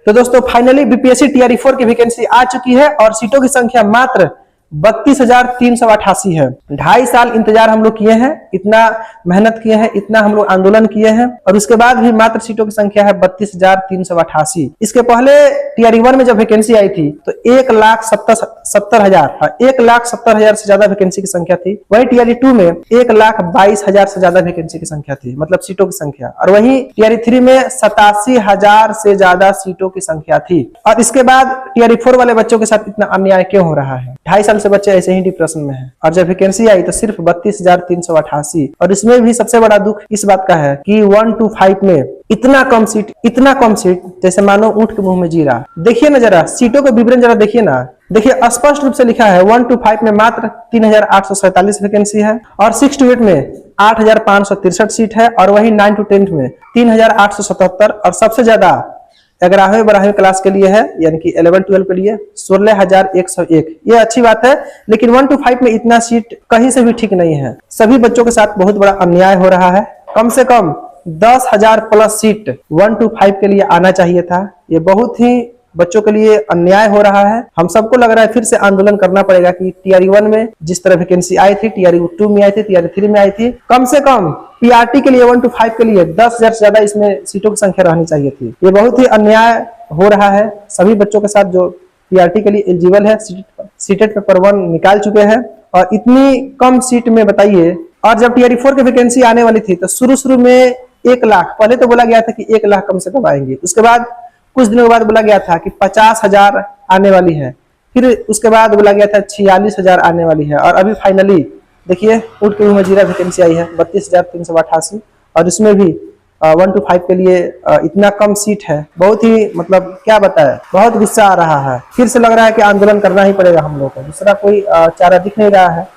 तो दोस्तों finally BPSC TRE 4 की वैकेंसी आ चुकी है और सीटों की संख्या मात्र 32,388 है। 2.5 साल इंतजार हम लोग किए हैं, इतना मेहनत किए हैं, इतना हम लोग आंदोलन किए हैं और उसके बाद भी मात्र सीटों की संख्या है 32,388। इसके पहले टीआरई 1 में जब वैकेंसी आई थी तो 1,70,000 से ज्यादा वैकेंसी की संख्या थी। वही टीआरई 2 में 1,22,000 से ज्यादा वैकेंसी की संख्या थी, मतलब सीटों की संख्या। और वही टीआरई 3 में 87,000 से ज्यादा सीटों की संख्या थी। और इसके बाद टीआरई 4 वाले बच्चों के साथ इतना अन्याय क्यों हो रहा है? 2.5 साल से बच्चे ऐसे ही डिप्रेशन में हैं और जब वैकेंसी आई तो सिर्फ 32,388। और इसमें भी सबसे बड़ा दुख इस बात का है कि 1 to 5 में इतना कम सीट जैसे मानो ऊंट के मुंह में जीरा। देखिए ना जरा सीटों का विवरण जरा देखिए ना, देखिए स्पष्ट रूप से लिखा है 1 to 5 में मात्र 3,847 वैकेंसी है और 6 to 8 में 8,563 सीट है और वही 9 to 10 में 3,877 और सबसे ज्यादा 11वीं-12वीं क्लास के लिए है, यानी कि 11-12 के लिए 16,101। ये अच्छी बात है, लेकिन 1 to 5 में इतना सीट कहीं से भी ठीक नहीं है। सभी बच्चों के साथ बहुत बड़ा अन्याय हो रहा है। कम से कम 10,000 प्लस सीट 1 to 5 के लिए आना चाहिए था। ये बहुत ही बच्चों के लिए अन्याय हो रहा है। हम सबको लग रहा है फिर से आंदोलन करना पड़ेगा कि टीआरई 1 में जिस तरह वैकेंसी आई थी, टीआरई 2 में आई थी, टीआरई 3 में आई थी, कम से कम पीआरटी के लिए 1 to 5 के लिए 10,000 से ज्यादा इसमें सीटों की संख्या रहनी चाहिए थी। ये बहुत ही अन्याय हो रहा है सभी बच्चों के साथ जो पीआरटी के लिए एलिजिबल है, सीटेट पेपर 1 निकाल चुके हैं और इतनी कम सीट में बताइए। और जब टीआरई 4 की वैकेंसी आने वाली थी तो शुरू में 1 लाख, पहले तो बोला गया था कि 1 लाख कम से कम आएंगे। उसके बाद कुछ दिनों के बाद बोला गया था कि 50,000 आने वाली है, फिर उसके बाद बोला गया था 46,000 आने वाली है और अभी फाइनली देखिए ऊंट के मुंह में जीरा वैकेंसी आई है 32,388 और इसमें भी 1 to 5 के लिए इतना कम सीट है। बहुत ही मतलब क्या बताए, बहुत गुस्सा आ रहा है। फिर से लग रहा है कि आंदोलन करना ही पड़ेगा हम लोग को, दूसरा कोई चारा दिख नहीं रहा है।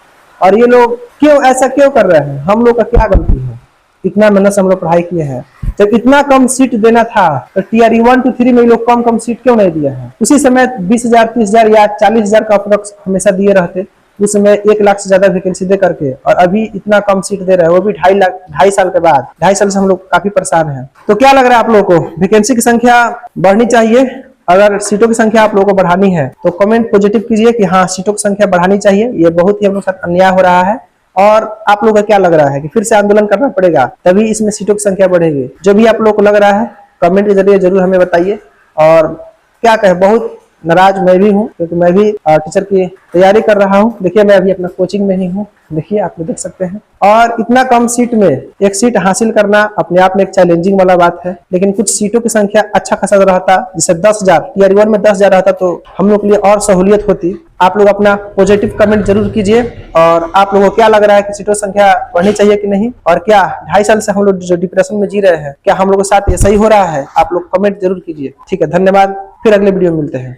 और ये लोग क्यों ऐसा क्यों कर रहे हैं? हम लोग का क्या गलती है? इतना मेहनत से हम लोग पढ़ाई किए हैं, जब इतना कम सीट देना था तो टीआरई 1 to 3 में लोग कम सीट क्यों नहीं दिया है? उसी समय 20,000, 30,000 या 40,000 का अप्रोक्स हमेशा दिए रहते, उस समय 1 लाख से ज्यादा वैकेंसी दे करके, और अभी इतना कम सीट दे रहे हैं, वो भी 2.5 साल के बाद। 2.5 साल से हम लोग काफी परेशान हैं। तो क्या लग रहा है आप लोगों को, वैकेंसी की संख्या बढ़नी चाहिए? अगर सीटों की संख्या आप लोगों को बढ़ानी है तो कमेंट पॉजिटिव कीजिए कि हाँ सीटों की संख्या बढ़ानी चाहिए। ये बहुत ही हम लोग के साथ अन्याय हो रहा है। और आप लोगों का क्या लग रहा है कि फिर से आंदोलन करना पड़ेगा तभी इसमें सीटों की संख्या बढ़ेगी? जो भी आप लोगों को लग रहा है कमेंट के जरिए जरूर हमें बताइए। और क्या कहे, बहुत नाराज मैं भी हूँ क्योंकि मैं भी टीचर की तैयारी कर रहा हूँ। देखिए मैं अभी अपना कोचिंग में ही हूँ, देखिए आप लोग देख सकते हैं। और इतना कम सीट में एक सीट हासिल करना अपने आप में एक चैलेंजिंग वाला बात है, लेकिन कुछ सीटों की संख्या अच्छा खासा रहता, जैसे 10,000, टीआरई 1 में 10,000 रहता तो हम लोग के लिए और सहूलियत होती। आप लोग अपना पॉजिटिव कमेंट जरूर कीजिए। और आप लोगों को क्या लग रहा है कि सीटों की संख्या बढ़नी चाहिए कि नहीं? और क्या 2.5 साल से हम लोग जो डिप्रेशन में जी रहे हैं, क्या हम लोग के साथ ये सही हो रहा है? आप लोग कमेंट जरूर कीजिए। ठीक है, धन्यवाद। फिर अगले वीडियो में मिलते हैं।